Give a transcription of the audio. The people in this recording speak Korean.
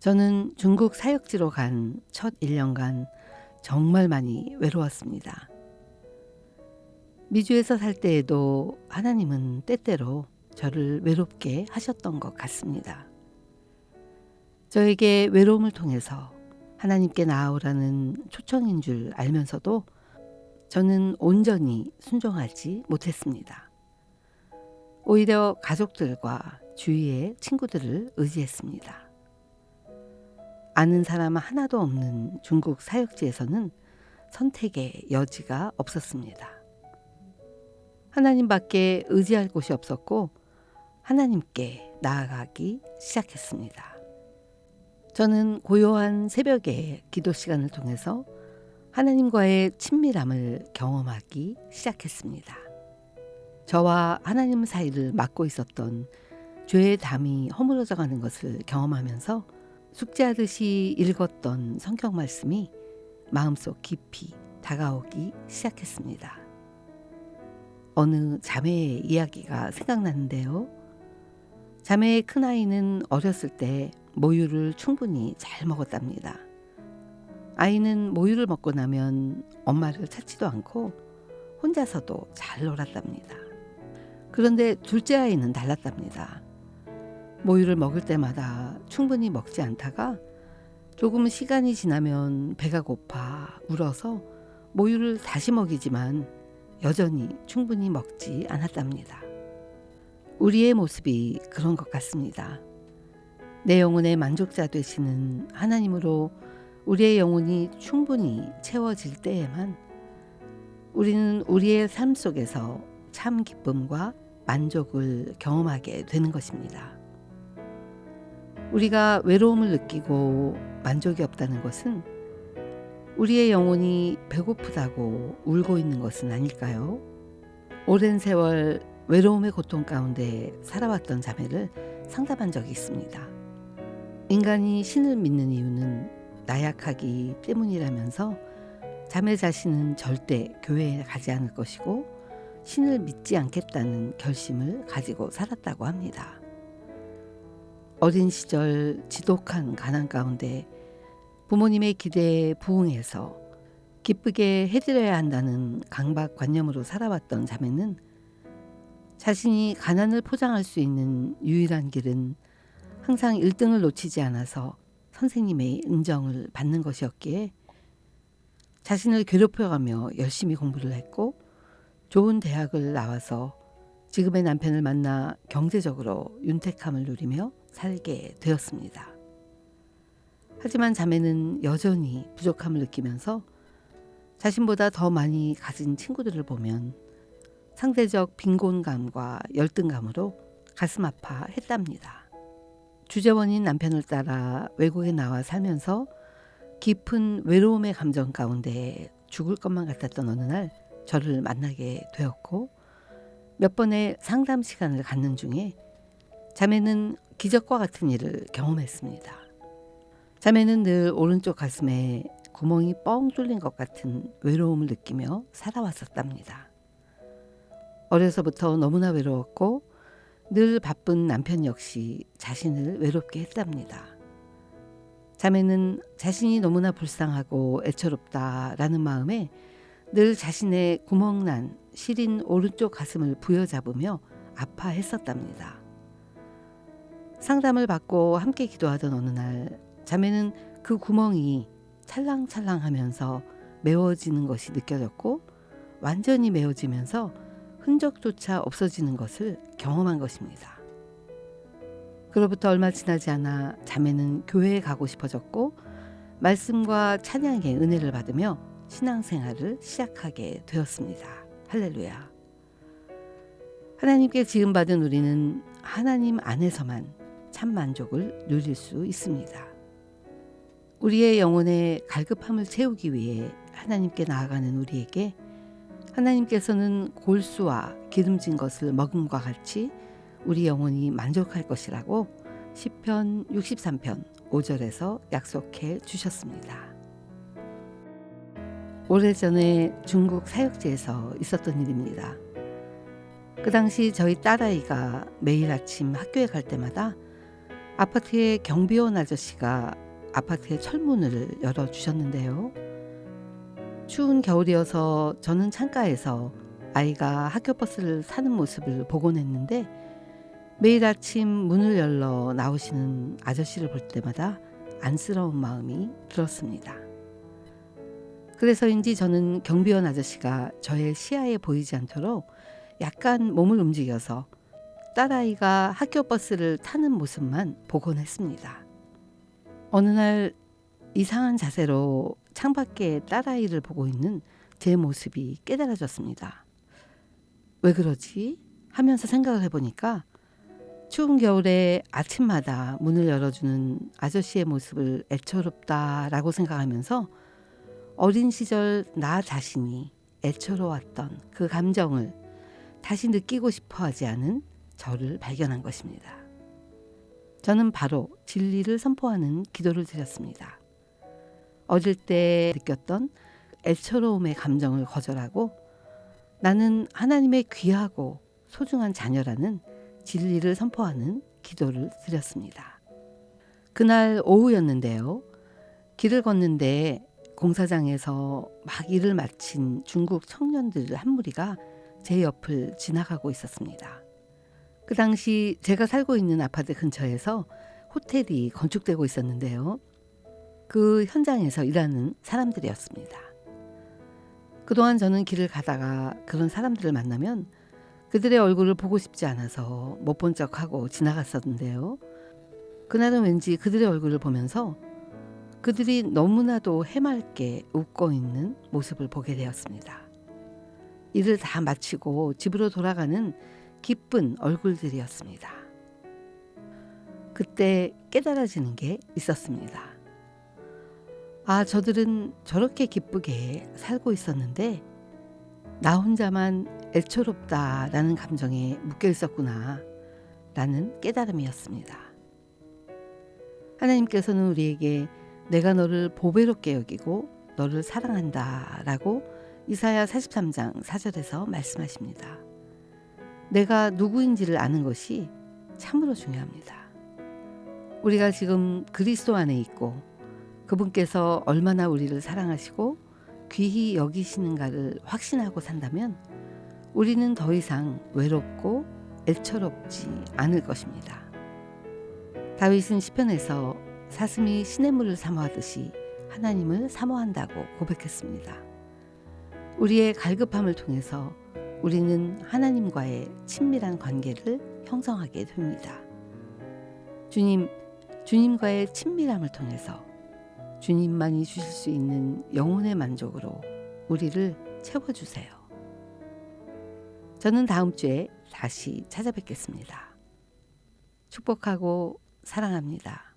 저는 중국 사역지로 간 첫 1년간 정말 많이 외로웠습니다. 미주에서 살 때에도 하나님은 때때로 저를 외롭게 하셨던 것 같습니다. 저에게 외로움을 통해서 하나님께 나아오라는 초청인 줄 알면서도 저는 온전히 순종하지 못했습니다. 오히려 가족들과 주위의 친구들을 의지했습니다. 아는 사람 하나도 없는 중국 사역지에서는 선택의 여지가 없었습니다. 하나님밖에 의지할 곳이 없었고 하나님께 나아가기 시작했습니다. 저는 고요한 새벽의 기도 시간을 통해서 하나님과의 친밀함을 경험하기 시작했습니다. 저와 하나님 사이를 막고 있었던 죄의 담이 허물어져 가는 것을 경험하면서 숙제하듯이 읽었던 성경 말씀이 마음속 깊이 다가오기 시작했습니다. 어느 자매의 이야기가 생각나는데요. 자매의 큰아이는 어렸을 때 모유를 충분히 잘 먹었답니다. 아이는 모유를 먹고 나면 엄마를 찾지도 않고 혼자서도 잘 놀았답니다. 그런데 둘째 아이는 달랐답니다. 모유를 먹을 때마다 충분히 먹지 않다가 조금 시간이 지나면 배가 고파 울어서 모유를 다시 먹이지만 여전히 충분히 먹지 않았답니다. 우리의 모습이 그런 것 같습니다. 내 영혼의 만족자 되시는 하나님으로 우리의 영혼이 충분히 채워질 때에만 우리는 우리의 삶 속에서 참 기쁨과 만족을 경험하게 되는 것입니다. 우리가 외로움을 느끼고 만족이 없다는 것은 우리의 영혼이 배고프다고 울고 있는 것은 아닐까요? 오랜 세월 외로움의 고통 가운데 살아왔던 자매를 상담한 적이 있습니다. 인간이 신을 믿는 이유는 나약하기 때문이라면서 자매 자신은 절대 교회에 가지 않을 것이고 신을 믿지 않겠다는 결심을 가지고 살았다고 합니다. 어린 시절 지독한 가난 가운데 부모님의 기대에 부응해서 기쁘게 해드려야 한다는 강박관념으로 살아왔던 자매는 자신이 가난을 포장할 수 있는 유일한 길은 항상 1등을 놓치지 않아서 선생님의 인정을 받는 것이었기에 자신을 괴롭혀가며 열심히 공부를 했고 좋은 대학을 나와서 지금의 남편을 만나 경제적으로 윤택함을 누리며 살게 되었습니다. 하지만 자매는 여전히 부족함을 느끼면서 자신보다 더 많이 가진 친구들을 보면 상대적 빈곤감과 열등감으로 가슴 아파했답니다. 주재원인 남편을 따라 외국에 나와 살면서 깊은 외로움의 감정 가운데 죽을 것만 같았던 어느 날 저를 만나게 되었고 몇 번의 상담 시간을 갖는 중에 자매는 기적과 같은 일을 경험했습니다. 자매는 늘 오른쪽 가슴에 구멍이 뻥 뚫린 것 같은 외로움을 느끼며 살아왔었답니다. 어려서부터 너무나 외로웠고 늘 바쁜 남편 역시 자신을 외롭게 했답니다. 자매는 자신이 너무나 불쌍하고 애처롭다라는 마음에 늘 자신의 구멍난 시린 오른쪽 가슴을 부여잡으며 아파했었답니다. 상담을 받고 함께 기도하던 어느 날 자매는 그 구멍이 찰랑찰랑하면서 메워지는 것이 느껴졌고 완전히 메워지면서 흔적조차 없어지는 것을 경험한 것입니다. 그로부터 얼마 지나지 않아 자매는 교회에 가고 싶어졌고 말씀과 찬양의 은혜를 받으며 신앙생활을 시작하게 되었습니다. 할렐루야. 하나님께 지음받은 우리는 하나님 안에서만 참 만족을 누릴 수 있습니다. 우리의 영혼의 갈급함을 채우기 위해 하나님께 나아가는 우리에게 하나님께서는 골수와 기름진 것을 먹음과 같이 우리 영혼이 만족할 것이라고 시편 63편 5절에서 약속해 주셨습니다. 오래전에 중국 사역지에서 있었던 일입니다. 그 당시 저희 딸아이가 매일 아침 학교에 갈 때마다 아파트의 경비원 아저씨가 아파트의 철문을 열어주셨는데요. 추운 겨울이어서 저는 창가에서 아이가 학교 버스를 타는 모습을 보곤 했는데 매일 아침 문을 열러 나오시는 아저씨를 볼 때마다 안쓰러운 마음이 들었습니다. 그래서인지 저는 경비원 아저씨가 저의 시야에 보이지 않도록 약간 몸을 움직여서 딸아이가 학교 버스를 타는 모습만 보곤 했습니다. 어느 날 이상한 자세로 창밖에 딸아이를 보고 있는 제 모습이 깨달아졌습니다. 왜 그러지? 하면서 생각을 해보니까 추운 겨울에 아침마다 문을 열어주는 아저씨의 모습을 애처롭다라고 생각하면서 어린 시절 나 자신이 애처로웠던 그 감정을 다시 느끼고 싶어 하지 않은 저를 발견한 것입니다. 저는 바로 진리를 선포하는 기도를 드렸습니다. 어릴 때 느꼈던 애처로움의 감정을 거절하고 나는 하나님의 귀하고 소중한 자녀라는 진리를 선포하는 기도를 드렸습니다. 그날 오후였는데요. 길을 걷는데 공사장에서 막 일을 마친 중국 청년들 한 무리가 제 옆을 지나가고 있었습니다. 그 당시 제가 살고 있는 아파트 근처에서 호텔이 건축되고 있었는데요. 그 현장에서 일하는 사람들이었습니다. 그동안 저는 길을 가다가 그런 사람들을 만나면 그들의 얼굴을 보고 싶지 않아서 못 본 척하고 지나갔었는데요. 그날은 왠지 그들의 얼굴을 보면서 그들이 너무나도 해맑게 웃고 있는 모습을 보게 되었습니다. 일을 다 마치고 집으로 돌아가는 기쁜 얼굴들이었습니다. 그때 깨달아지는 게 있었습니다. 아, 저들은 저렇게 기쁘게 살고 있었는데 나 혼자만 애처롭다라는 감정에 묶여 있었구나 라는 깨달음이었습니다. 하나님께서는 우리에게 내가 너를 보배롭게 여기고 너를 사랑한다 라고 이사야 43장 4절에서 말씀하십니다. 내가 누구인지를 아는 것이 참으로 중요합니다. 우리가 지금 그리스도 안에 있고 그분께서 얼마나 우리를 사랑하시고 귀히 여기시는가를 확신하고 산다면 우리는 더 이상 외롭고 애처롭지 않을 것입니다. 다윗은 시편에서 사슴이 시냇물을 사모하듯이 하나님을 사모한다고 고백했습니다. 우리의 갈급함을 통해서 우리는 하나님과의 친밀한 관계를 형성하게 됩니다. 주님과의 친밀함을 통해서 주님만이 주실 수 있는 영혼의 만족으로 우리를 채워주세요. 저는 다음 주에 다시 찾아뵙겠습니다. 축복하고 사랑합니다.